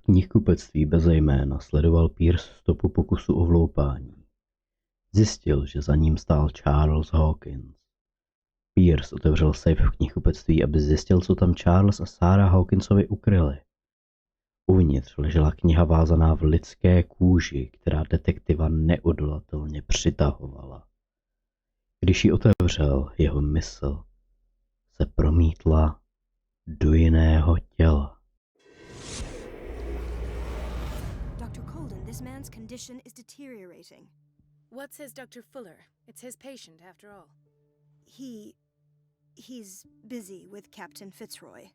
knihkupectví beze jména sledoval Pierce stopu pokusu o vloupání. Zjistil, že za ním stál Charles Hawkins. Pierce otevřel safe v knihkupectví, aby zjistil, co tam Charles a Sarah Hawkinsovi ukryli. Uvnitř ležela kniha vázaná v lidské kůži, která detektiva neodolatelně přitahovala. Když ji otevřel, jeho mysl se promítla do jiného těla. Dr. Colden, this man's condition is deteriorating. What says Dr. Fuller? It's his patient, after all. He's busy with Captain Fitzroy.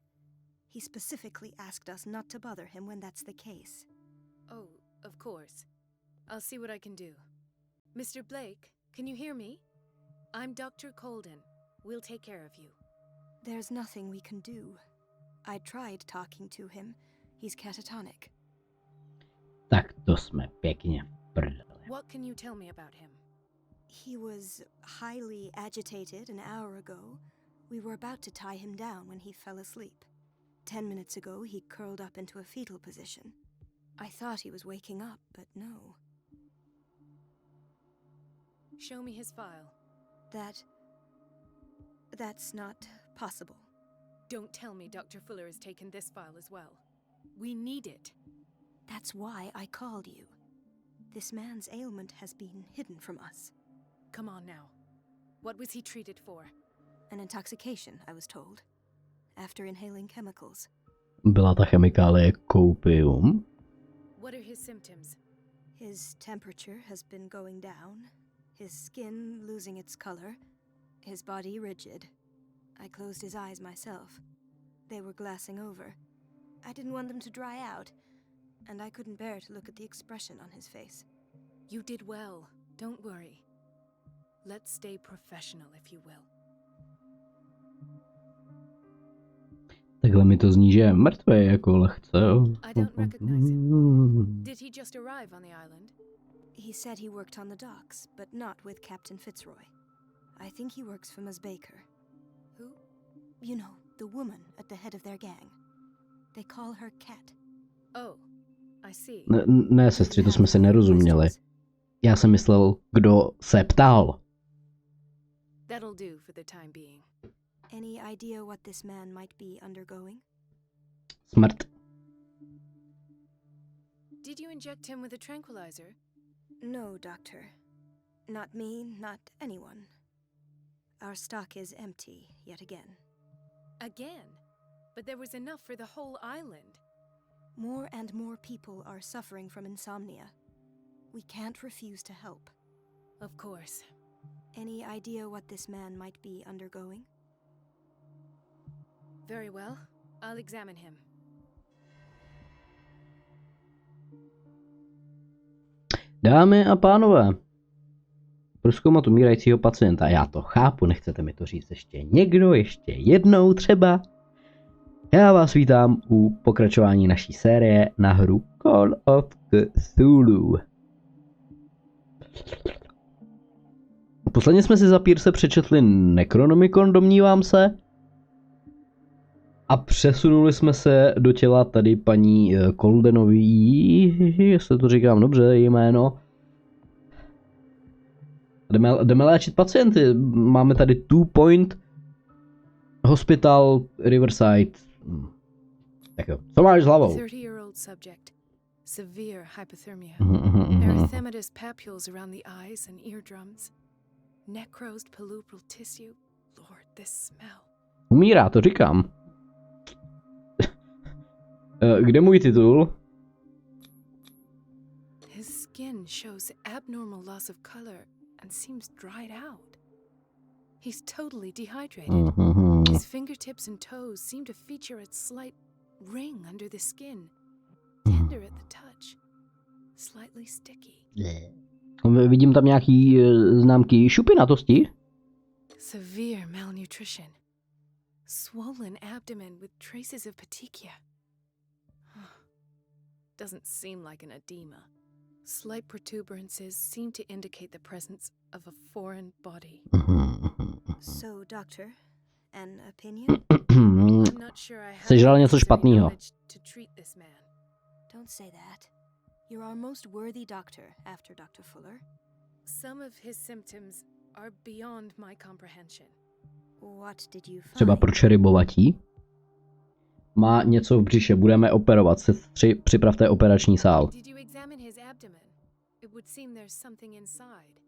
He specifically asked us not to bother him when that's the case. Oh, of course. I'll see what I can do. Mr. Blake, can you hear me? I'm Dr. Colden. We'll take care of you. There's nothing we can do. I tried talking to him. He's catatonic. Tak to jsme pěkně v prdeli. What can you tell me about him? He was highly agitated an hour ago. We were about to tie him down when he fell asleep. 10 minutes ago, he curled up into a fetal position. I thought he was waking up, but no. Show me his file. That's not possible. Don't tell me Dr. Fuller has taken this file as well. We need it. That's why I called you. This man's ailment has been hidden from us. Come on now. What was he treated for? An intoxication, I was told. After inhaling chemicals. Byla ta chemikálie koupium? What are his symptoms? His temperature has been going down, his skin losing its color, his body rigid. I closed his eyes myself. They were glassing over. I didn't want them to dry out, and I couldn't bear to look at the expression on his face. You did well. Don't worry. Let's stay professional, if you will. Takhle mi to zní, že je mrtvý jako lehce. I don't recognize him. Did he just arrive on the island? He said he worked on the docks, but not with Captain Fitzroy. I think he works for Miss Baker. Who? You know, the woman at the head of their gang. They call her Cat. Oh, I see. Ne, sestři, to jsme se nerozuměli. Já jsem myslel, kdo se ptal. That'll do for the time being. Any idea what this man might be undergoing? Smrt. Did you inject him with a tranquilizer? No, Doctor. Not me, not anyone. Our stock is empty yet again. Again? But there was enough for the whole island. More and more people are suffering from insomnia. We can't refuse to help. Of course. Any idea what this man might be undergoing? Very well. I'll examine him. Dámy a pánové, prozkoumat umírajícího pacienta. Já to chápu, nechcete mi to říct ještě někdo, ještě jednou třeba. Já vás vítám u pokračování naší série na hru Call of Cthulhu. Posledně jsme si za Pierce přečetli Nekronomikon, domnívám se. A přesunuli jsme se do těla tady paní Coldenový, jestli to říkám dobře, její jméno. Jdeme léčit pacienty. Máme tady 2 Point Hospital Riverside. Tak jo, co máš s hlavou? 30-year-old subject. Severe hypothermia. Erythematous papules around the eyes and eardrums. Necrosed palpebral tissue. Lord, this smell. Umírá, to říkám. Kde můj titul? His skin shows abnormal loss of color and seems dried out. He's totally dehydrated. His fingertips and toes seem to feature a slight ring under the skin. Tender at the touch. Slightly sticky. Vidím tam nějaký známky šupinatosti. Severe malnutrition. Swollen abdomen with traces of petechia. Doesn't seem like an edema. Slight protuberances seem to indicate the presence of a foreign body. So, doctor, an opinion? I'm not sure I have Sežral něco necessary špatného. knowledge to treat this man. Don't say that. You're our most worthy doctor after Dr. Fuller. Some of his symptoms are beyond my comprehension. What did you find? Třeba proč rybovatí? Má něco v břiše, budeme operovat. Sestři, připravte operační sál. Did you examine his abdomen? It would seem there's something inside.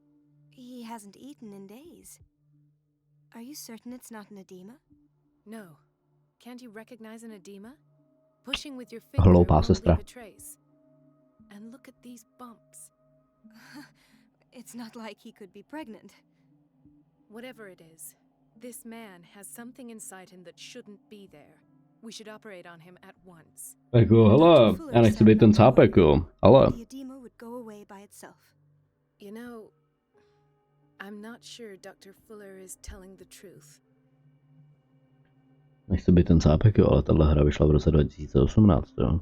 He hasn't eaten in days. Are you certain it's not an edema? No. Can't you recognize an edema? Pushing with your finger Hloupá won't sestra. leave a trace. And look at these bumps. It's not like he could be pregnant. Whatever it is, this man has something inside him that shouldn't be there. We should operate on him at once. Jako, hele, já nechci být ten cápek, jo. Ale. The edema would go away by itself. You know, I'm not sure Dr. Fuller is telling the truth. Nechci být ten cápek, jo, ale tahle hra vyšla v roce 2018, jo.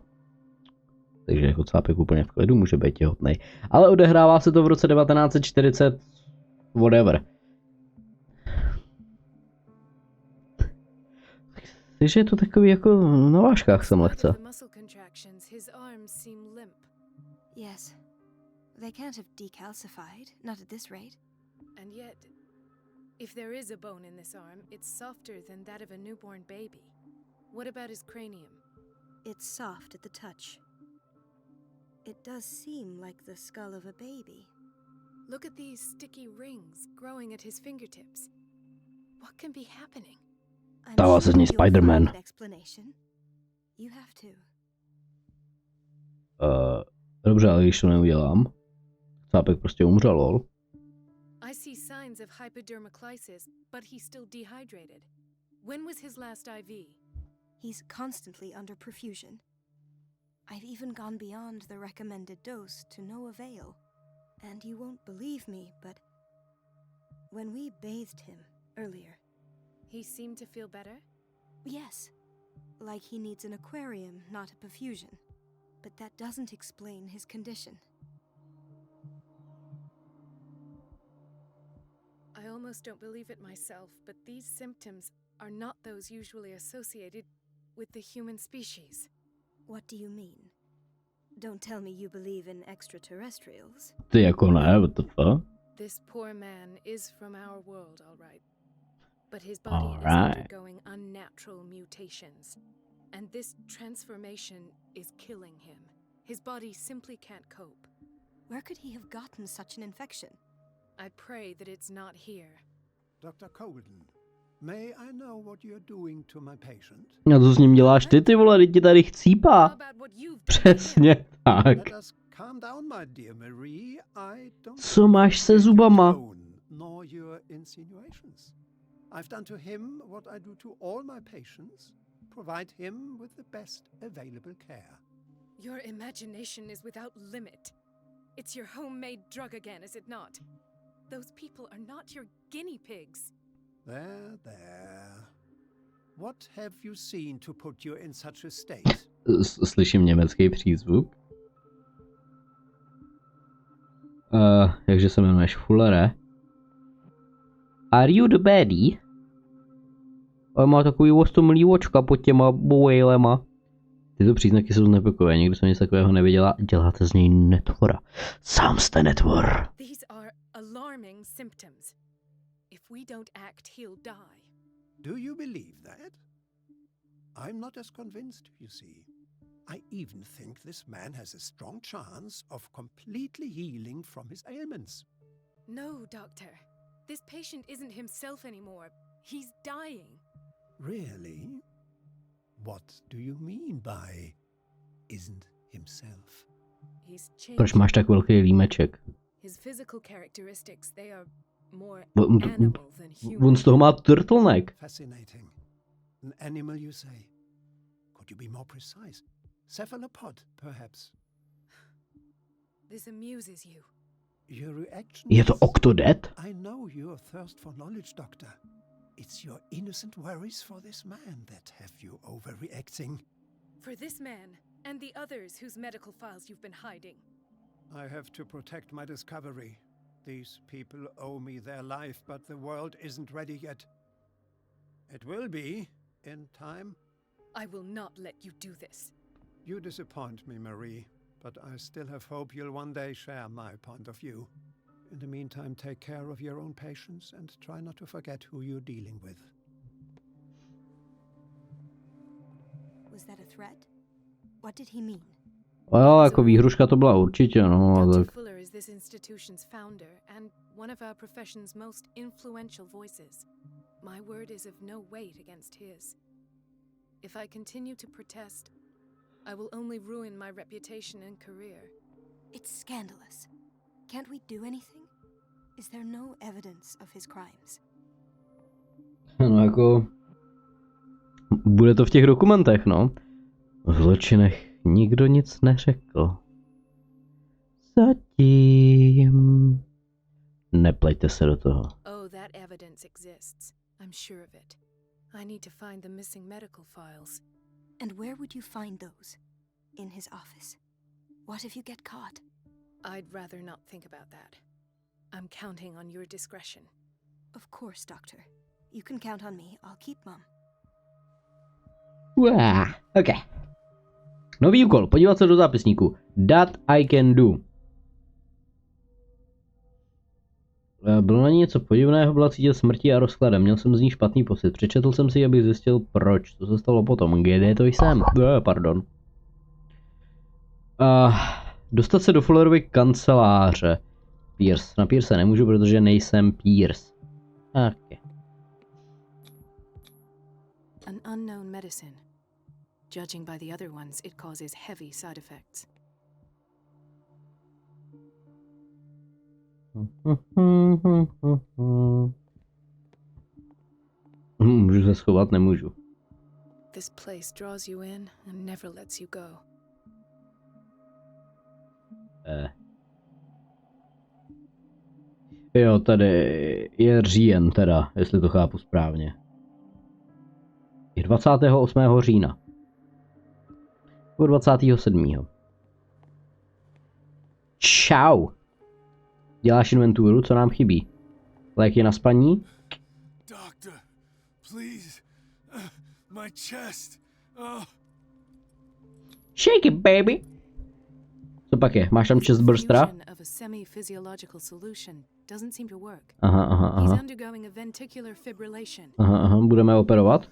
Takže jako cápek úplně v klidu může být těhotnej. Ale odehrává se to v roce 1940, whatever. Takže je to takový jako na vážkách jsem lehce. Yes. They can't have decalcified, not at this rate. And yet, if there is a bone in this arm, it's softer than that of a newborn baby. What about his cranium? It's soft at the touch. It does seem like the skull of a baby. Look at these sticky rings growing at his fingertips. What can be happening? Stává se z něj Spider-Man. You have to. Dobře, ale když to neudělám, cápek prostě umřel, lol. I see signs of hypodermoclysis, but he's still dehydrated. When was his last IV? He's constantly under perfusion. I've even gone beyond the recommended dose to no avail. And you won't believe me, but when we bathed him earlier, he seemed to feel better? Yes. Like he needs an aquarium, not a perfusion. But that doesn't explain his condition. I almost don't believe it myself, but these symptoms are not those usually associated with the human species. What do you mean? Don't tell me you believe in extraterrestrials. Ty jako ne, what the fuck? This poor man is from our world, all right. But his body is undergoing unnatural mutations. And this transformation is killing him. His body simply can't cope. Where could he have gotten such an infection? I pray that it's not here. Dr. Colden, may I know what you're doing to my patient? A co s ním děláš ty vole, teď ti tady chcípá. Přesně tak. Calm down, my dear Marie. I don't Co máš se zubama? Nor your insinuations. I've done to him what I do to all my patients. Provide him with the best available care. Your imagination is without limit. It's your homemade drug again, is it not? Those people are not your guinea pigs. There, there. What have you seen to put you in such a state? Slyším německý přízvuk. Jakže se jmenuješ, Fullere? Are you the baddie? Ale má takový ostomilý očka pod těma bojlema. Tyto příznaky jsou znepokojivé, nikdy jsem nic takového neviděla. Děláte z něj netvora. Sám jste netvor. These are alarming symptoms. If we don't act, he'll die. Do you believe that? I'm not as convinced, you see. I even think this man has a strong chance of completely healing from his ailments. No, doctor. This patient isn't himself anymore. He's dying. Really? What do you mean by isn't himself? He's changed. Proč máš tak velký límeček? His physical characteristics, they are more animal than human. On z toho má turtleneck. Fascinating. An animal, you say? Could you be more precise? Cephalopod, perhaps? This amuses you. Your reaction Je to Octodad? I know your thirst for knowledge, Doctor. It's your innocent worries for this man that have you overreacting. For this man and the others whose medical files you've been hiding. I have to protect my discovery. These people owe me their life, but the world isn't ready yet. It will be, in time. I will not let you do this. You disappoint me, Marie, but I still have hope you'll one day share my point of view. In the meantime, take care of your own patients and try not to forget who you're dealing with. Was that a threat? What did he mean? Jo, jako výhruška to byla určitě, no. Dr. Tak. Fuller is this institution's founder and one of our profession's most influential voices. My word is of no weight against his. If I continue to protest, I will only ruin my reputation and career. It's scandalous. Can't we do anything? Is there no evidence of his crimes? No jako... Bude to v těch dokumentech, no. O zločinech nikdo nic neřekl. Zatím... Nepleťte se do toho. Oh, that evidence exists. I'm sure of it. I need to find the missing medical files. And where would you find those? In his office? What if you get caught? I'd rather not think about that. I'm counting on your discretion. Of course, Doctor. You can count on me. I'll keep Mum. OK. Nový úkol. Podívat se do zápisníku. That I can do. Bylo na ní něco podivného, byla cítit smrti a rozkladem. Měl jsem z ní špatný pocit. Přečetl jsem si, abych zjistil proč. Co se stalo potom. Kde to jsem? Pardon. Dostat se do Fullerovy kanceláře. Pierce. Na Pierce nemůžu, protože nejsem Pierce. Okay. An unknown medicine. Judging by the other ones, it causes heavy side effects. Můžu se schovat, nemůžu. This place draws you in and never lets you go. Jo, tady je říjen teda, jestli to chápu správně. Je 28. října. Nebo 27. Čau. Děláš inventuru, co nám chybí? Léky na spaní? Doctor, please. My chest. Shake it, baby. Co pak je? Máš tam chest burstera? Of a semi-physiological solution doesn't seem to work. Aha. He's undergoing a ventricular fibrillation. Aha, budeme operovat?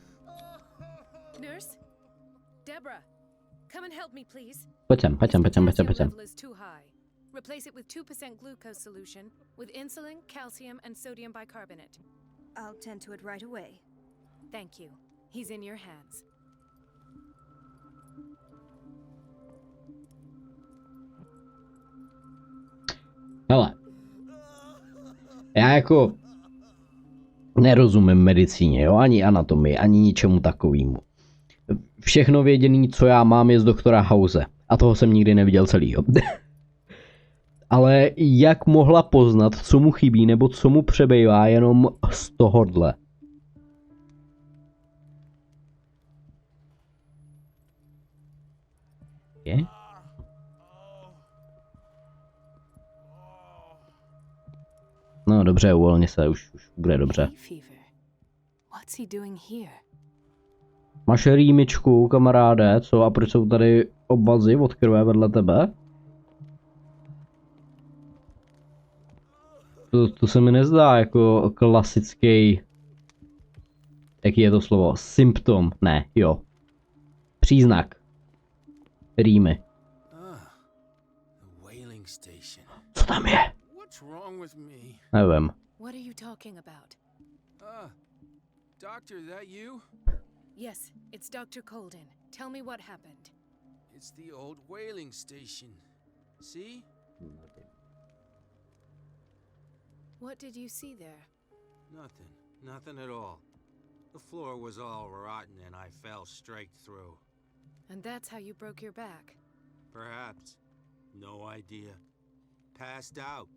Nurse? Deborah, come and help me, please. Pojď sem. Potassium level is too high. Replace it with 2% glucose solution with insulin, calcium, and sodium bicarbonate. I'll tend to it right away. Thank you. He's in your hands. Hele. Já jako nerozumím medicíně, jo? Ani anatomii, ani ničemu takovému. Všechno věděný, co já mám, je z doktora House. A toho jsem nikdy neviděl celýho. Ale jak mohla poznat, co mu chybí, nebo co mu přebývá jenom z tohodle? Je? No dobře, uvolně se, už bude dobře. Máš rýmičku, kamaráde, co? A proč jsou tady obazy od krve vedle tebe? To se mi nezdá jako klasický... Jaký je to slovo? Symptom. Ne, jo. Příznak. Rýmy. Co tam je? Nevím. What are you talking about? Doctor, that you? Yes, it's Dr. Colden. Tell me what happened. It's the old whaling station. See? What did you see there? Nothing at all. The floor was all rotten and I fell straight through. And that's how you broke your back? Perhaps. No idea. Passed out.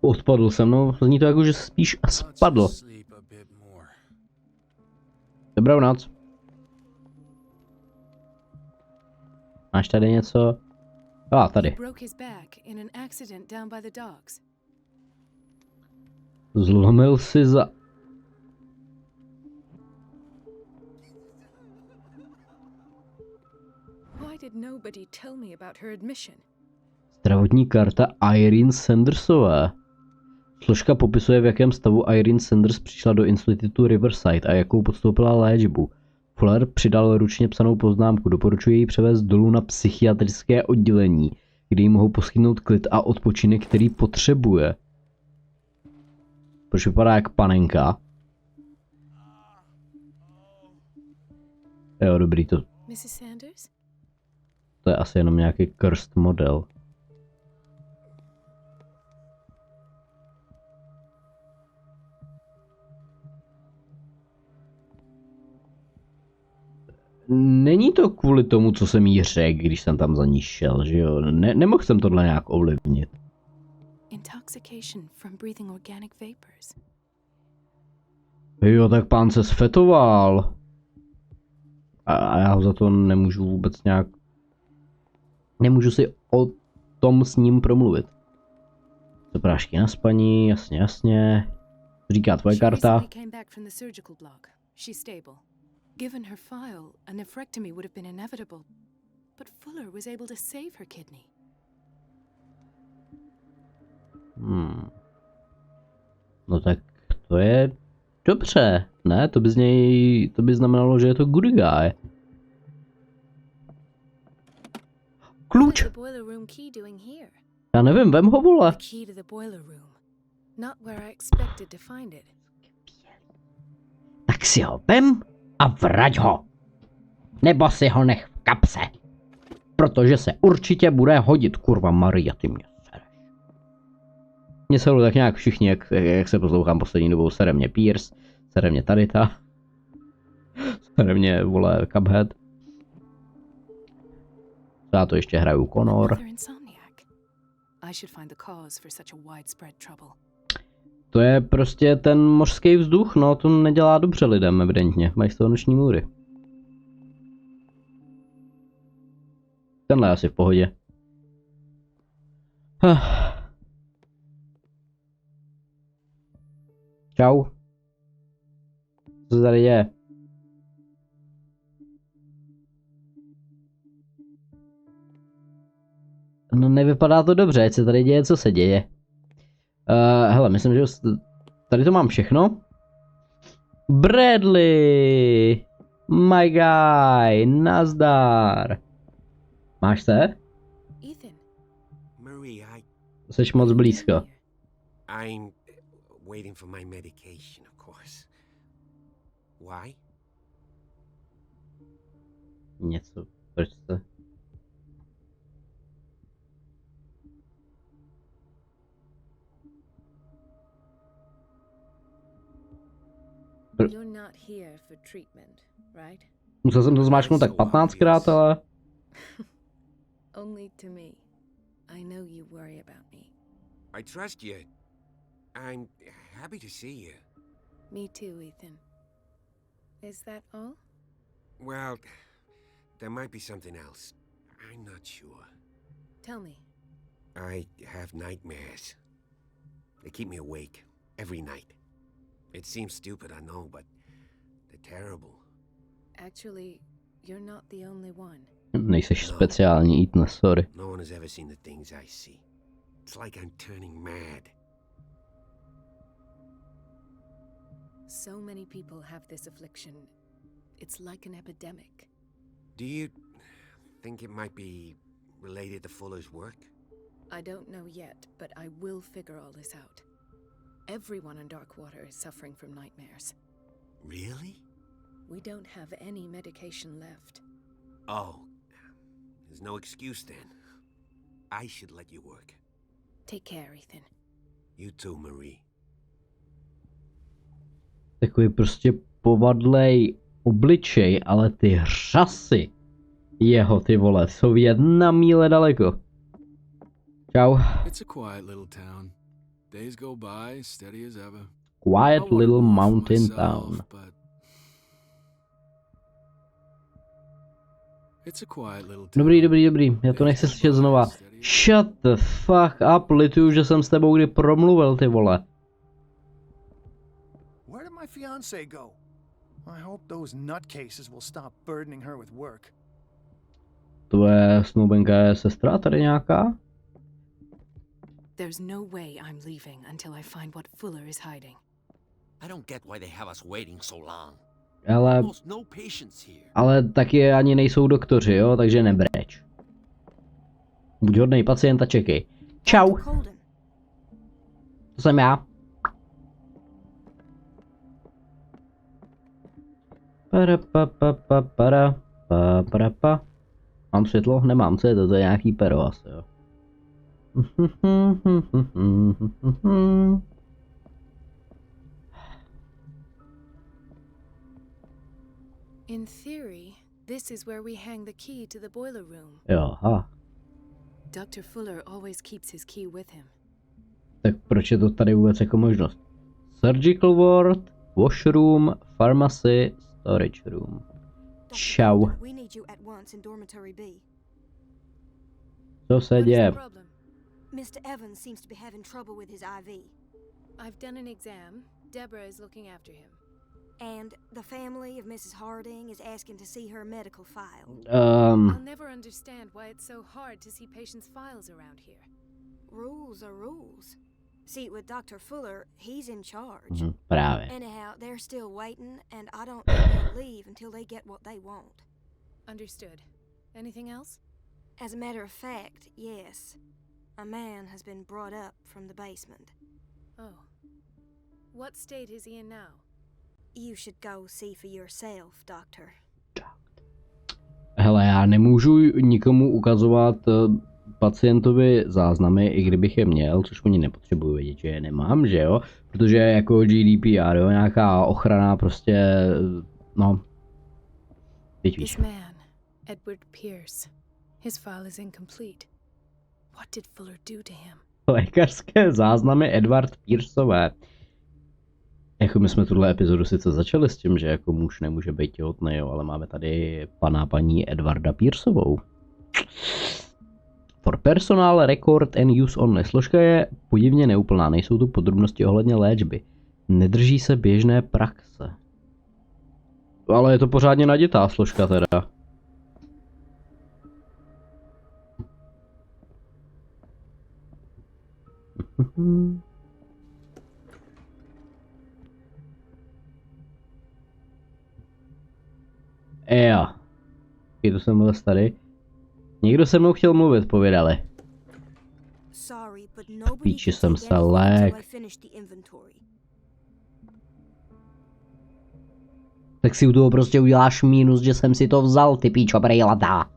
Odpadl jsem, no, zní to jako, že spíš spadl. Dobrou noc. Máš tady něco? Tady. Zlomil si za... Why did nobody tell me about her admission? Zdravotní karta Irene Sandersové. Složka popisuje, v jakém stavu Irene Sanders přišla do institutu Riverside a jakou podstoupila léčbu. Fuller přidal ručně psanou poznámku. Doporučuje jí převést dolů na psychiatrické oddělení, kde jí mohou poskytnout klid a odpočinek, který potřebuje. Proč vypadá jak panenka? Jo, dobrý, to Mrs. Sanders? je asi jenom nějaký cursed model. Není to kvůli tomu, co jsem jí řekl, když jsem tam za ní šel, že jo? Nemohl jsem tohle nějak ovlivnit. Intoxication from breathing organic vapors. Jo, tak pán se sfetoval. A já ho za to nemůžu vůbec nějak... Nemůžu si o tom s ním promluvit. To prášky na spaní, jasně, jasně. Říká tvoje karta. Given her file, a nephrectomy would have been inevitable. But Fuller was able to save her kidney. No tak to je dobře, ne? To by znamenalo, že je to good guy. Klíč! Já nevím, vem ho, vole. Tak si ho vem a vrať ho. Nebo si ho nech v kapse. Protože se určitě bude hodit, kurva Maria, ty mě sereš. Mně se tak nějak všichni, jak se poslouchám poslední dobou, sere mě Pierce, sere mě Tarita, sere mě, vole, Cuphead. Já to ještě hraju Connor. To je prostě ten mořský vzduch, no, to nedělá dobře lidem, evidentně. Mají z toho noční můry. Tenhle je asi v pohodě. Čau. Co se tady děje? No nevypadá to dobře, ať se tady děje, co se děje. Hele, myslím, že tady to mám všechno. Bradley! My guy! Nazdar! Máš se? Ethan. Marie, Jseš moc blízko. I'm waiting for my medication, of course. Why? Něco. Proč se? You're not here for treatment, right? Musel jsem to zmáčknout tak 15krát, ale... Only to me. I know you worry about me. I trust you. I'm happy to see you. Me too, Ethan. Is that all? Well, there might be something else. I'm not sure. Tell me. I have nightmares. They keep me awake every night. It seems stupid, I know, but they're terrible. Actually, you're not the only one. Nejseš speciální, Ethan, sorry. No one has ever seen the things I see. It's like I'm turning mad. So many people have this affliction. It's like an epidemic. Do you think it might be related to Fuller's work? I don't know yet, but I will figure all this out. Everyone in Darkwater is suffering from nightmares. Really? We don't have any medication left. Oh, there's no excuse then. I should let you work. Take care, Ethan. You too, Marie. Takový prostě povadlej obličej, ale ty řasy jeho, ty vole, jsou 1 míle daleko. Čau. It's a quiet little town. Days go by steady as ever. Quiet little mountain town. It's a quiet little town. Dobrý, já to nechci slyšet znova. Shut the fuck up, lituju, že jsem s tebou kdy promluvil, ty vole. Where did my fiancé go? I hope those nutcases will stop burdening her with work. Tvoje snoubenka je sestra tady nějaká? There's no way I'm leaving until I find what Fuller is hiding. I don't get why they have us waiting so long. Ale, Almost no patients here. ale taky ani nejsou doktoři, jo, takže nebreč. Buď hodnej pacient a čekej. Čau. Dr. Colden. To jsem já. Para. Mám světlo? Nemám, co je to? To je nějaký pero asi, jo. In theory, this is where we hang the key to the boiler room. Jo, aha. Dr. Fuller always keeps his key with him. Tak proč je to tady vůbec jako možnost? Surgical ward, washroom, pharmacy, storage room. Dr. Čau. Colden, we need you at once in dormitory B. Co se What is děje? the problem? Mr. Evans seems to be having trouble with his IV. I've done an exam. Deborah is looking after him. And the family of Mrs. Harding is asking to see her medical file. I'll never understand why it's so hard to see patients' files around here. Rules are rules. See, with Dr. Fuller, he's in charge. Právě. Anyhow, they're still waiting, and I don't think they'll leave until they get what they want. Understood. Anything else? As a matter of fact, yes. A man has been brought up from the basement. Oh. What state is he in now? You should go see for yourself, Doctor. Hele, já nemůžu nikomu ukazovat pacientovi záznamy, i kdybych je měl, což oni nepotřebují vědět, že je nemám, že jo? Protože jako GDPR, jo, nějaká ochrana prostě, no, teď víš. This man, Edward Pierce. His file is incomplete. What did Fuller do to him? Lékařské záznamy Edward Pierceové. Jako my jsme tuhle epizodu sice začali s tím, že jako muž nemůže být těhotný, jo, ale máme tady paní Edwarda Pierceovou. For personal record and use only. Složka je podivně neúplná, nejsou tu podrobnosti ohledně léčby. Nedrží se běžné praxe. Ale je to pořádně nadětá složka teda. Jo. To jsem byl tady. Někdo se mnou chtěl mluvit, povědali. Sorry, but nobody Píči can jsem take se anything lék. until I finish the inventory. Tak si u toho prostě uděláš mínus, že jsem si to vzal, ty píčo brejlatá.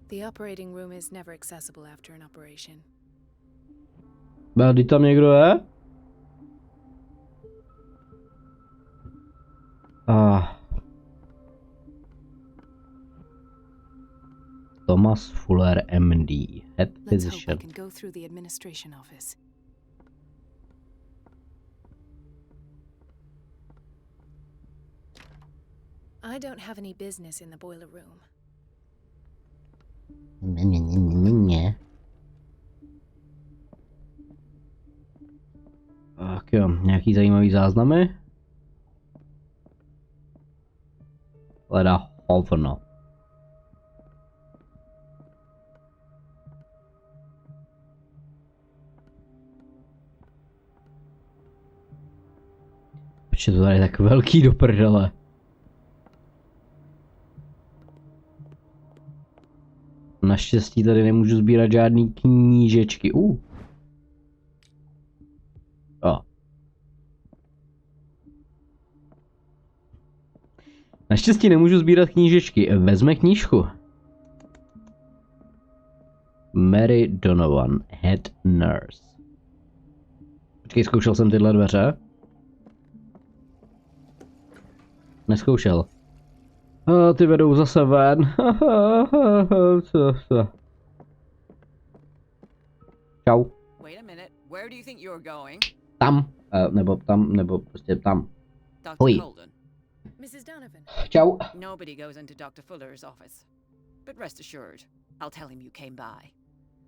The operating room is never accessible after an operation. Kdy tam někdo je? Thomas Fuller, MD, head Let's hope I physician. can go through the administration office. I don't have any business in the boiler room. Tak jo, nějaký zajímavý záznamy? Leda hovno. Proč je to tady tak velký do prdele? Naštěstí tady nemůžu sbírat žádný knížečky. Naštěstí nemůžu sbírat knížečky. Vezme knížku. Mary Donovan, head nurse. Počkej, zkoušel jsem tyhle dveře? Neskoušel. Ty vedou zase ven. Čau. Wait a minute. Where do you think you're going? Tam. Nebo prostě tam. Dr. Oi. Colden. Mrs. Donovan. Čau. Nobody goes into Dr. Fuller's office. But rest assured, I'll tell him you came by.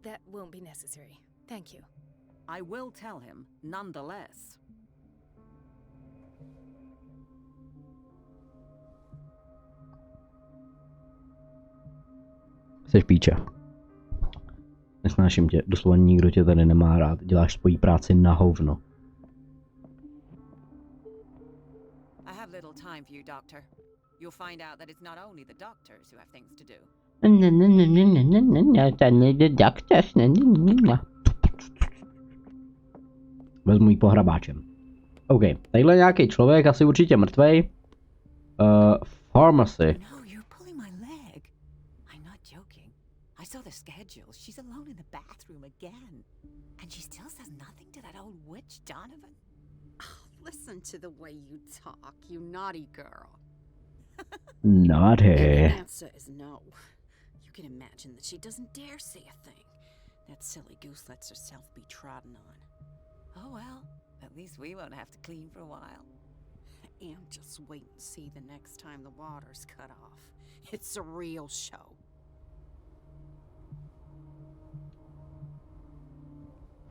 That won't be necessary. Thank you. I will tell him, nonetheless. Jseš píče. Nesnáším tě, doslova nikdo tě tady nemá rád. Děláš svoji práci na hovno. I have little time for you, Doctor. You'll find out that it's not only the doctors who have things to do. Vezmu jí pohrabáčem. OK, tadyhle nějaký člověk, asi určitě mrtvej. Pharmacy. No, you're pulling my leg. I'm not joking. I saw the schedule. She's alone in the bathroom again. And she still says nothing to that old witch, Donovan. Listen to the way you talk, you naughty girl. Naughty. The answer is no. You can imagine that she doesn't dare say a thing. That silly goose lets herself be trodden on. Oh well, at least we won't have to clean for a while. And just wait and see the next time the water's cut off. It's a real show.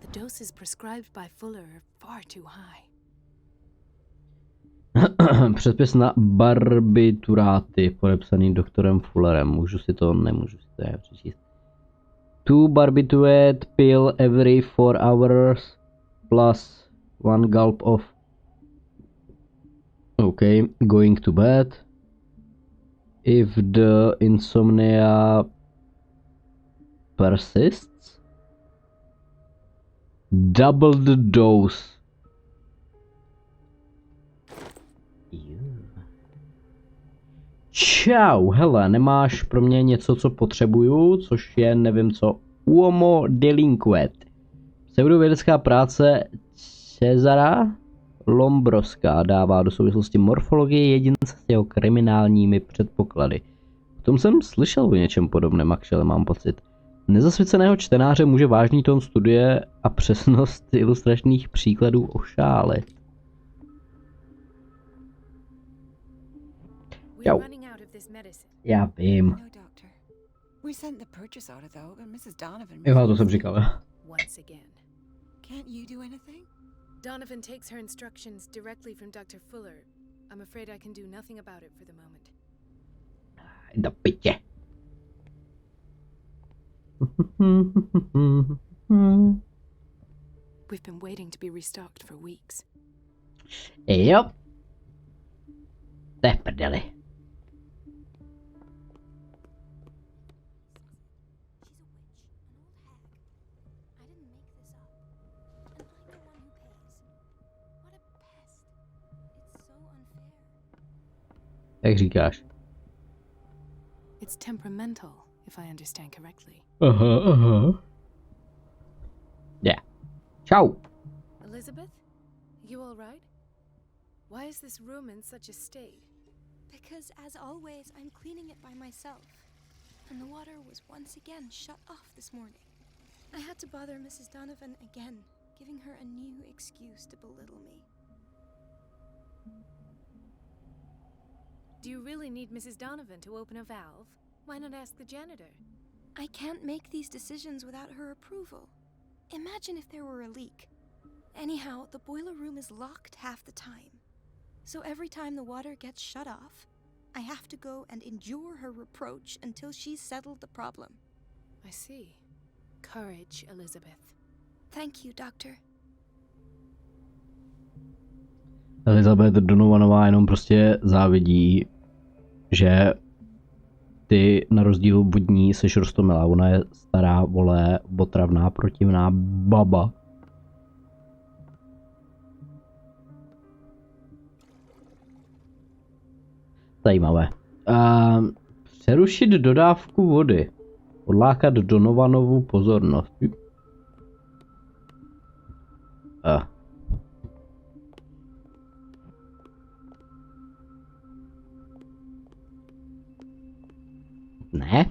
The doses prescribed by Fuller are far too high. Předpis na barbituráty podepsaný doktorem Fullerem. Můžu si to, nemůžu si to přečíst. 2 barbiturate pill every 4 hours plus 1 gulp of. Okay, going to bed. If the insomnia persists, double the dose. Čau, hele, nemáš pro mě něco, co potřebuju, což je, nevím co, uomo delinquet. Pseudovědecká práce Cezara Lombroska dává do souvislosti morfologie jedince s jeho kriminálními předpoklady. O tom jsem slyšel o něčem podobném, akšele mám pocit. Nezasvěceného čtenáře může vážný tón studie a přesnost ilustračních příkladů ošálit. Jo. Já vím. We sent the purchase order though, and Mrs. Donovan. Jo, to jsem říkal. Once again. Can't you do anything? Donovan takes her instructions directly from Dr. Fuller. I'm afraid I can do nothing about it for the moment. Do piče. We've been waiting to be restocked for weeks. Jo. To je prdeli. Jak říkáš? It's temperamental, if I understand correctly. Aha. Yeah. Ciao. Elizabeth? You all right? Why is this room in such a state? Because, as always, I'm cleaning it by myself. And the water was once again shut off this morning. I had to bother Mrs. Donovan again, giving her a new excuse to belittle me. Do you really need Mrs. Donovan to open a valve? Why not ask the janitor? I can't make these decisions without her approval. Imagine if there were a leak. Anyhow, the boiler room is locked half the time. So every time the water gets shut off, I have to go and endure her reproach until she's settled the problem. I see. Courage, Elizabeth. Thank you, Doctor. Elizabeth Donovanová jenom prostě závidí, že ty na rozdíl od ní seš roztomilá. Ona je stará, vole, otravná, protivná baba. Zajímavé. Přerušit dodávku vody. Odlákat Donovanovu pozornost. Ne?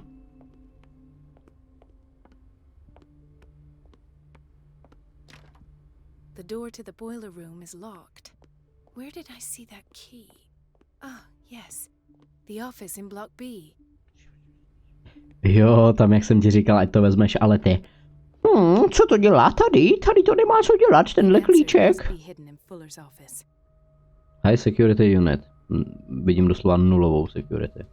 The door to the boiler room is locked. Where did I see that key? Ah, yes. The office in block B. Jo, tam jak jsem ti říkal, ať to vezmeš, ale ty. Co to dělá tady? Tady to nemá co dělat, tenhle klíček. High security unit. Vidím doslova nulovou security.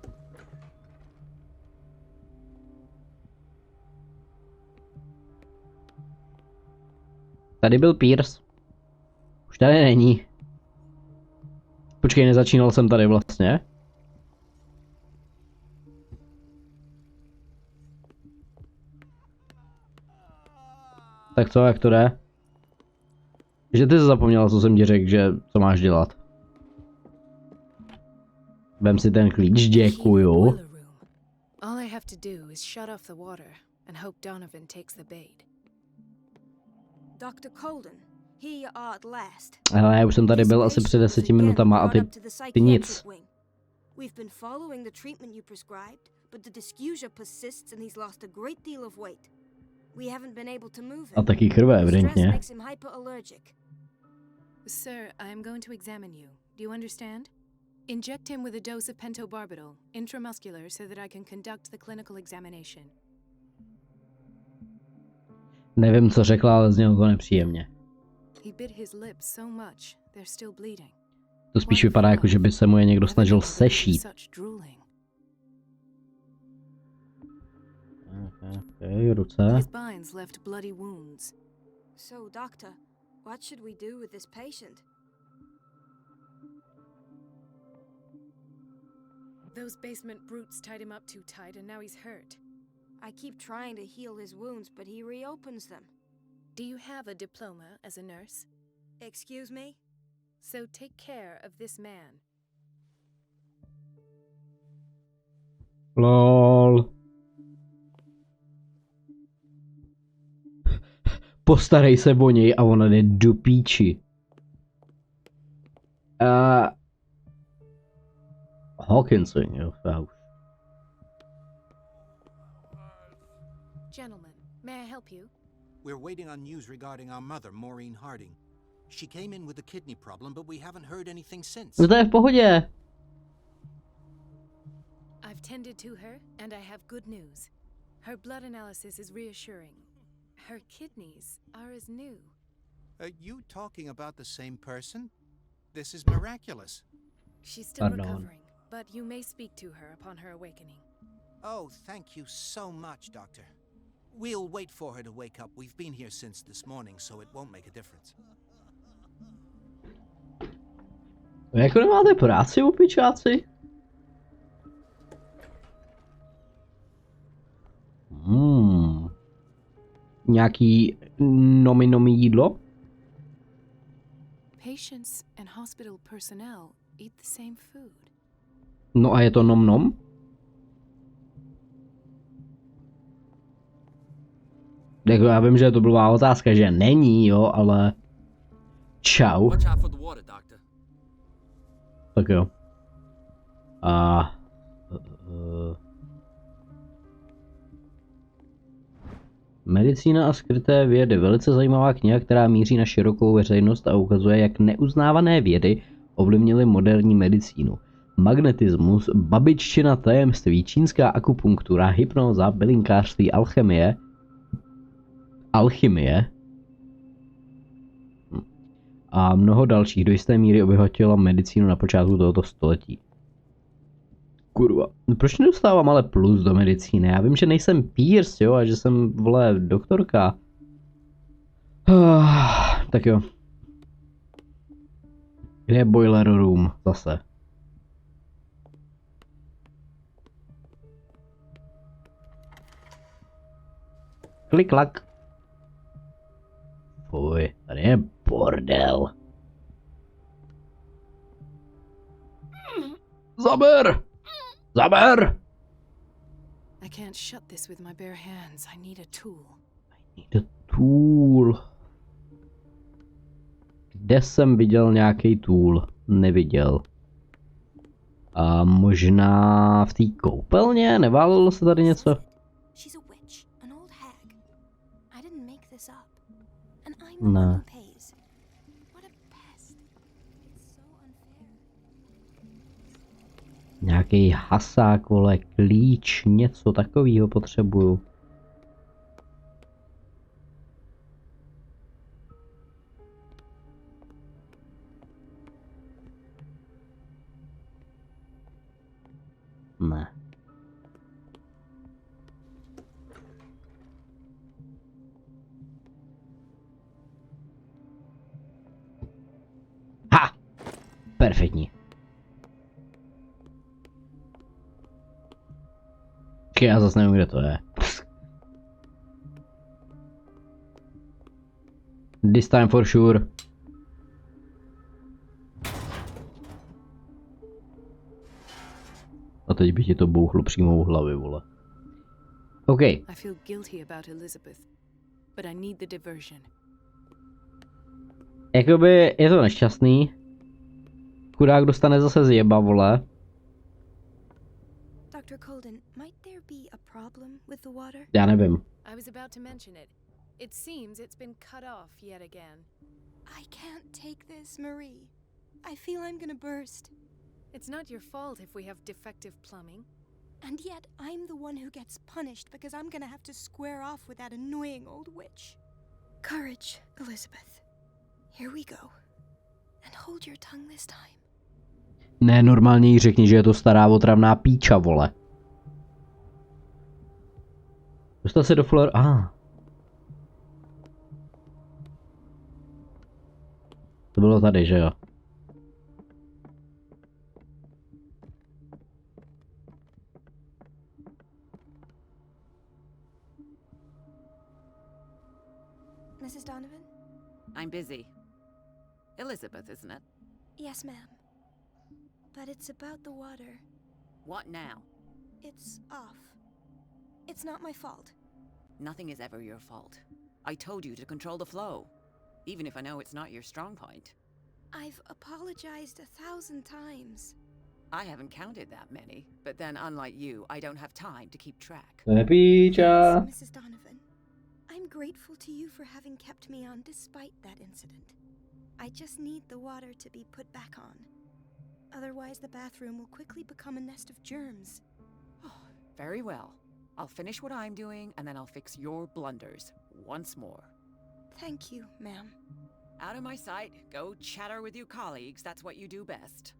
Tady byl Pierce. Už tady není. Počkej, nezačínal jsem tady vlastně. Tak co, jak to jde? Že ty jsi zapomněla, co jsem ti řekl, že co máš dělat. Vem si ten klíč, děkuju. All I have to do is shut off the water and hope Donovan takes the bait. Dr. Colden, here you are at last. Ale já už jsem tady byl asi před 10 minutama a ty nic. We've been following the treatment you prescribed, but the dysgeusia persists and he's lost a great deal of weight. We haven't been able to move him. A taky krve, evidentně. Makes him hyperallergic. Sir, I am going to examine you. Do you understand? Inject him with a dose of pentobarbital, intramuscular, so that I can conduct the clinical examination. Nevím, co řekla, ale znělo to nepříjemně. He bit his lips so much, they're still bleeding. To spíš vypadá jako, že by se mu je někdo snažil sešít. Okay, ruce. His binds left bloody wounds. So, doctor, what should we do with this patient? Those basement brutes tied him up too tight and now he's hurt. I keep trying to heal his wounds, but he reopens them. Do you have a diploma as a nurse? Excuse me? So take care of this man. Lol. Postarej se o něj a ona jde do píči. Hawkinson, jo, už. Gentlemen, may I help you? We're waiting on news regarding our mother, Maureen Harding. She came in with a kidney problem, but we haven't heard anything since. No to je v pohodě. I've tended to her, and I have good news. Her blood analysis is reassuring. Her kidneys are as new. Are you talking about the same person? This is miraculous. She's still recovering, but you may speak to her upon her awakening. Oh, thank you so much, Doctor. We'll wait for her to wake up. We've been here since this morning, so it won't make a difference. Jako nemáte práci, opičáci? Nějaký nomi jídlo? Patients and hospital personnel eat the same food. No a je to nom? Jako já vím, že to byla otázka, že není, jo, ale... Čau. Tak jo. Medicína a skryté vědy. Velice zajímavá kniha, která míří na širokou veřejnost a ukazuje, jak neuznávané vědy ovlivnily moderní medicínu. Magnetismus, babiččina tajemství, čínská akupunktura, hypnóza, bylinkářství, alchymie a mnoho dalších do jisté míry obohatila medicínu na počátku tohoto století. Kurva, proč nedostávám ale plus do medicíny? Já vím, že nejsem Pierce, jo, a že jsem, vole, doktorka. Tak jo. Kde je boiler room zase? Klik, klak. Fuj, tady je bordel. Zaber! Zaber! I can't shut this with my bare hands. I need a tool. Kde jsem viděl nějaký tool? Neviděl. A možná v té koupelně? Neválilo se tady něco? Ne. Nějaký hasák, vole, klíč, něco takového potřebuju. Ne. Perfektní. Já zase nevím, kde to je. This time for sure. A teď by ti to bouchlo přímo u hlavy, vole. OK. I feel guilty about Elizabeth, but I need the diversion. Jakoby je to nešťastný. Chudák dostane zase zjeba, vole. Dr. Colden, might there be a problem with the water? Já nevím. I was about to mention it. It seems it's been cut off yet again. I can't take this, Marie. I feel I'm gonna burst. It's not your fault if we have defective plumbing. And yet, I'm the one who gets punished because I'm gonna have to square off with that annoying old witch. Courage, Elizabeth. Here we go. And hold your tongue this time. Ne, normálně jí řekni, že je to stará otravná píča, vole. Dostal se do Flor... To bylo tady, že jo? Mrs. Donovan? I'm busy. Elizabeth, isn't it? Yes, ma'am. But it's about the water. What now? It's off. It's not my fault. Nothing is ever your fault. I told you to control the flow, even if I know it's not your strong point. I've apologized 1,000 times. I haven't counted that many, but then unlike you, I don't have time to keep track. Píča. Mrs. Donovan, I'm grateful to you for having kept me on despite that incident. I just need the water to be put back on. Otherwise, the bathroom will quickly become a nest of germs. Oh, very well. I'll finish what I'm doing, and then I'll fix your blunders once more. Thank you, ma'am. Out of my sight, go chatter with your colleagues. That's what you do best.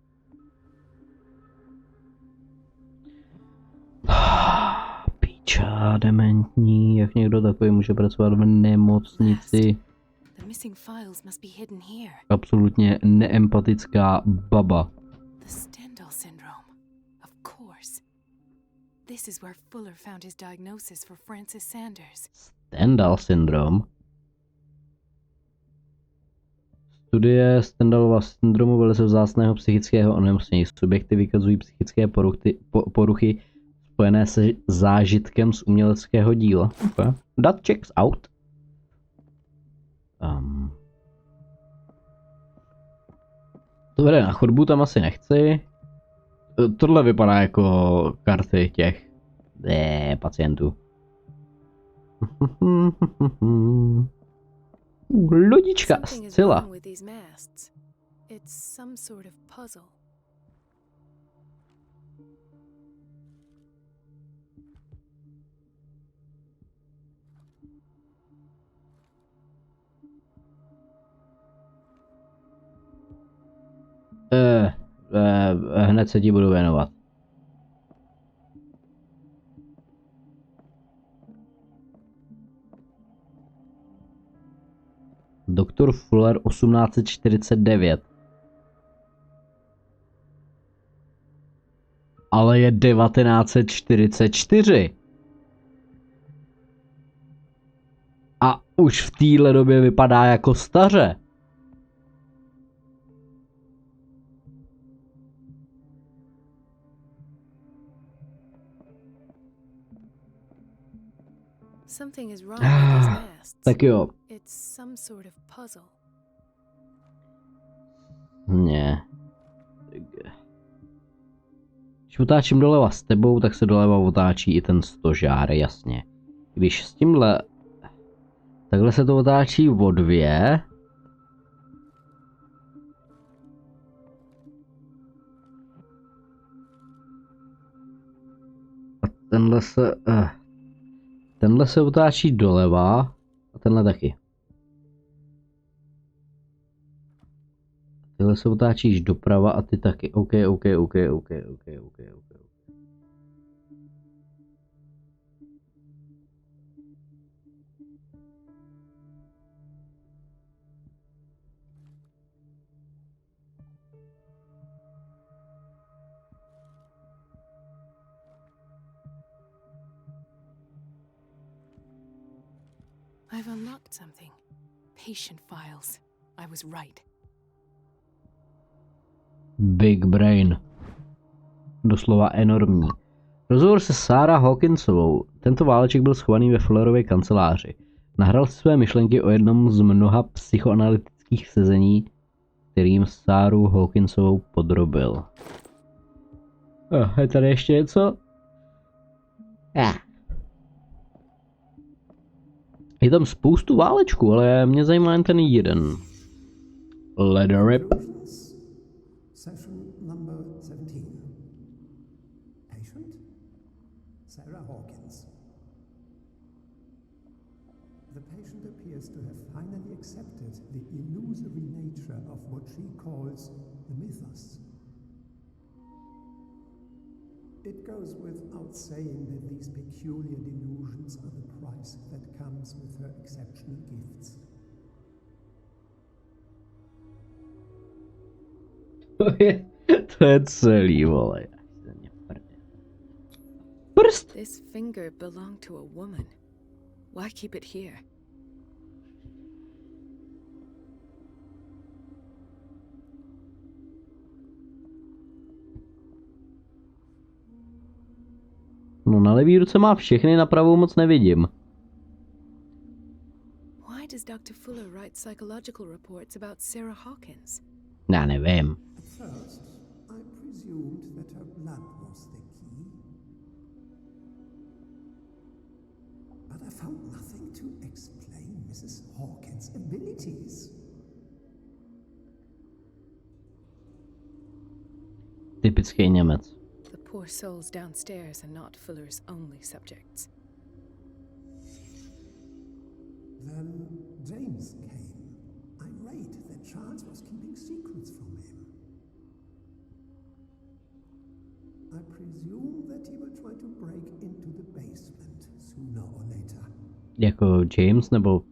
Píča, dementní, jak někdo takový může pracovat v nemocnici. The missing files must be hidden here. Absolutně neempatická baba. The Stendhal syndrome. Of course. This is where Fuller found his diagnosis for Francis Sanders. Stendhal syndrom. Studie Stendhalova syndromu velice vzácného psychického onemocnění. Subjekty vykazují psychické poruchy spojené se zážitkem z uměleckého díla. Okay. That checks out. To vede na chodbu, tam asi nechci. Tohle vypadá jako karty těch pacientů. Lodička, zcela. It's some sort of puzzle. Hned se ti budu věnovat. Doktor Fuller 1849. Ale je 1944. A už v téhle době vypadá jako staře. Something is wrong with these masks. Tak jo. It's some sort of puzzle. Ne. Když otáčím doleva s tebou, tak se doleva otáčí i ten stožár, jasně. Když s tímhle... Takhle se to otáčí o dvě. A tenhle se... Tenhle se otáčí doleva a tenhle taky. Tyhle se otáčíš doprava a ty taky. OK. I've unlocked something. Patient files. I was right. Big brain. Doslova enormní. Rozhovor se Sarah Hawkinsovou. Tento váleček byl schovaný ve Fullerově kanceláři. Nahrál si své myšlenky o jednom z mnoha psychoanalytických sezení, kterým Saru Hawkinsovou podrobil. Je tady ještě něco? Je tam spoustu válečků, ale mě zajímá jen ten jeden. Leather Rip. Session number 17. Patient? Sarah Hawkins. The patient appears to have finally accepted the illusory nature of what she calls the mythos. It goes without saying that these peculiar delusions are the price that comes with her exceptional gifts. To je celý, vole. Prst! This finger belonged to a woman. Why keep it here? No na levý ruce má všechny, na pravou moc nevidím. Why does Dr. Fuller write psychological reports about Sarah Hawkins? Já nevím. At first, I presumed that her blood was the key. But I found nothing to explain Mrs. Hawkins' abilities. Typický Němec. The poor souls downstairs are not Fuller's only subjects. Then James came, irate that Charles was keeping secrets from him. I presume that he will try to break into the basement sooner or later. Jako James nebo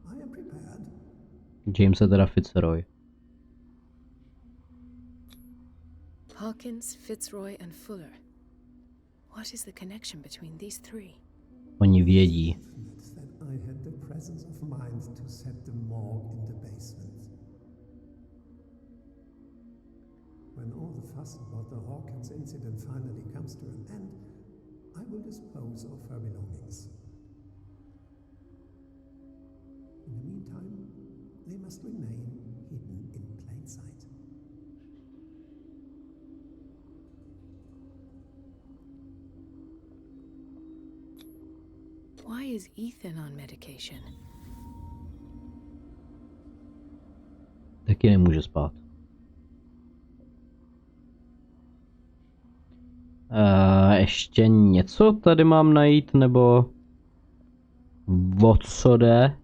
I am prepared. James je teda Fitzroy. Hawkins, Fitzroy, and Fuller. What is the connection between these three? Oni vědí. That I had the presence of mind to set the morgue in the basement. When all the fuss about the Hawkins incident finally comes to an end, I will dispose of her belongings. In the meantime, they must remain hidden in plain sight. Why is Ethan on medication? Taky nemůže spát. Ještě něco tady mám najít, nebo o co jde?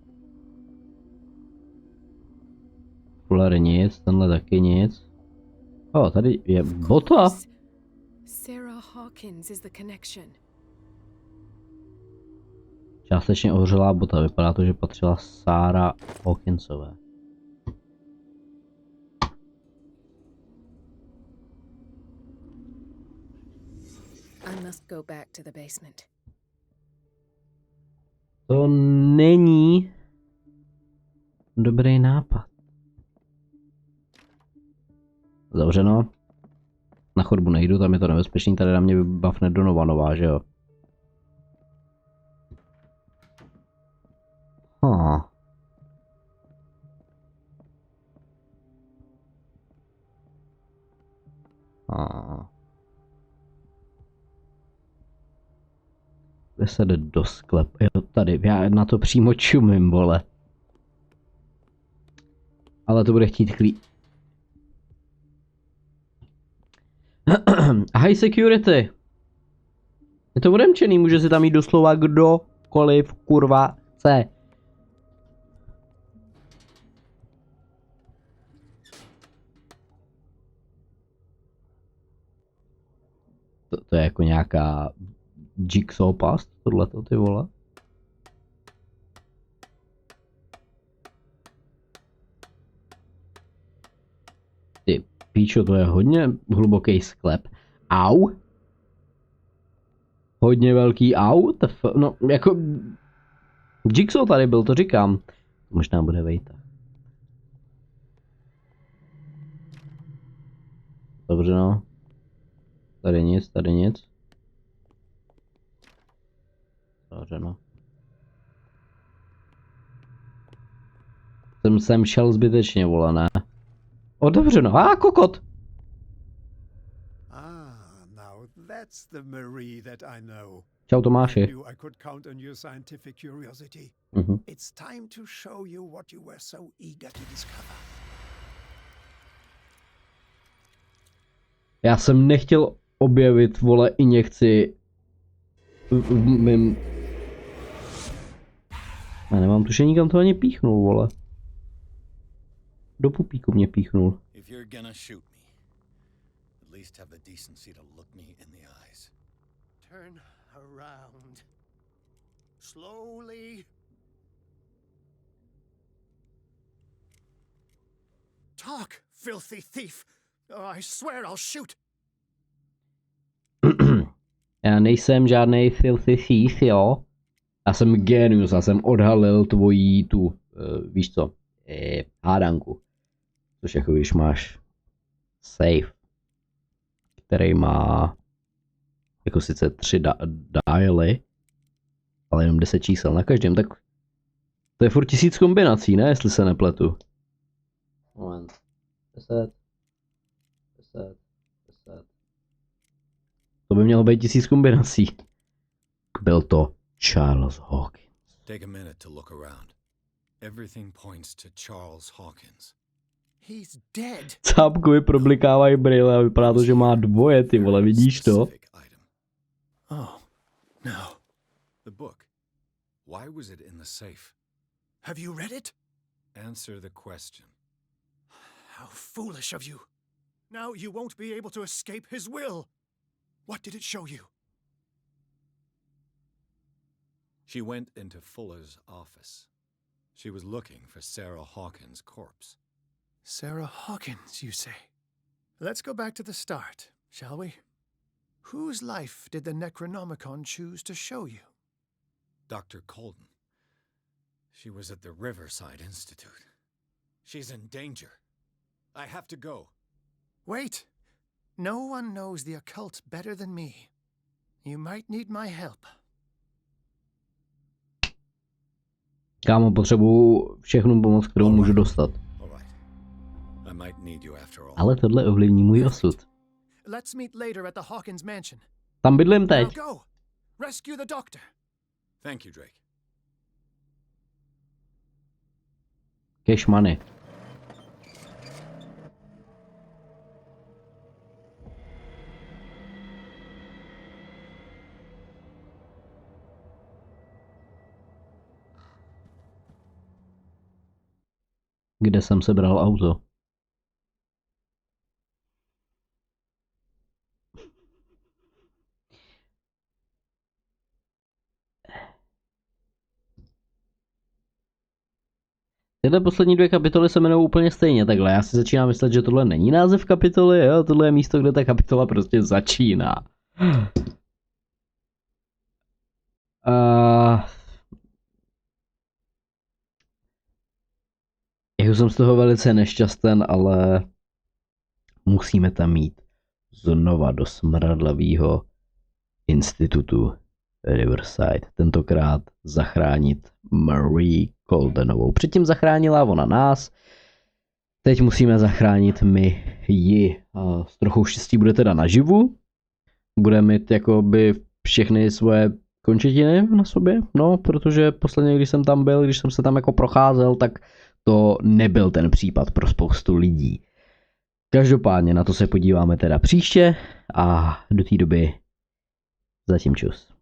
Fuller nic, tenhle taky nic. Tady je bota. Sarah Hawkins is the connection. Částečně ohřelá bota, vypadá to, že patřila Sarah Hawkinsové. I must go back to the basement. To není dobrý nápad. Zavřeno. Na chodbu nejdu, tam je to nebezpečný, tady na mě vybavne Donovanová, že jo? Kde se jde do sklepu? Jo, tady, já na to přímo čumím, vole. Ale to bude chtít High security. Je to odemčený, může si tam jít doslova kdokoliv, kurva, chce. To je jako nějaká jigsaw past, tohleto, ty vole. Ty píčo, to je hodně hluboký sklep. Au. Hodně velký au, no jako Jigsaw tady byl, to říkám. Možná bude vejta. Dobře no. Tady nic, tady nic. Dobře no. Jsem sem šel zbytečně, vole, ne? Otevřeno, kokot! Now that's the Marie that I know. Čau Tomáši. I knew I could count on your scientific curiosity. It's time to show you what you were so eager to discover. Já jsem nechtěl objevit, vole, injekci v mým... Já nemám tušení, kam to ani píchnul, vole. Do pupíku mě píchnul. If you're gonna shoot me, at least have the decency to look me in the eyes. Turn around. Slowly. Talk, filthy thief. I swear I'll shoot. Já nejsem žádnej filthy thief, jo? Já jsem genius, já jsem odhalil tvojí tu, víš co, hádanku. Což jako když máš safe, který má jako sice 3 dialy, ale jenom 10 čísel na každém, tak to je furt 1000 kombinací, ne? Jestli se nepletu. Moment. 10. To by mělo být 1000 kombinací. Byl to Charles Hawkins. Take a minute to look around. Everything points to Charles Hawkins. He's dead. Cápkovi problikávají brýle a vypadá to, že má dvoje, ty vole, vidíš to? Oh, no. The book. Why was it in the safe? Have you read it? Answer the question. How foolish of you. Now you won't be able to escape his will. What did it show you? She went into Fuller's office. She was looking for Sarah Hawkins' corpse. Sarah Hawkins, you say? Let's go back to the start, shall we? Whose life did the Necronomicon choose to show you? Dr. Colden. She was at the Riverside Institute. She's in danger. I have to go. Wait. No one knows the occult better than me. You might need my help. Kámo, potřebuju všechnu pomoc, kterou můžu dostat. Ale tohle ovlivní můj osud. Let's meet later at the Hawkins mansion. Tam bydlím teď. Now go. Rescue the doctor. Thank you, Drake. Cash money. Kde jsem sebral auto? Tyhle poslední 2 kapitoly se jmenují úplně stejně takhle. Já si začínám myslet, že tohle není název kapitoly, jo? Tohle je místo, kde ta kapitola prostě začíná. Jako jsem z toho velice nešťastný, ale musíme tam mít znova do smradlavého institutu Riverside. Tentokrát zachránit Marie Coldenovou. Předtím zachránila ona nás. Teď musíme zachránit my ji. A s trochou štěstí bude teda naživu. Bude mít jakoby všechny svoje končetiny na sobě. No, protože posledně, když jsem tam byl, když jsem se tam jako procházel, tak to nebyl ten případ pro spoustu lidí. Každopádně na to se podíváme teda příště a do té doby zatím čus.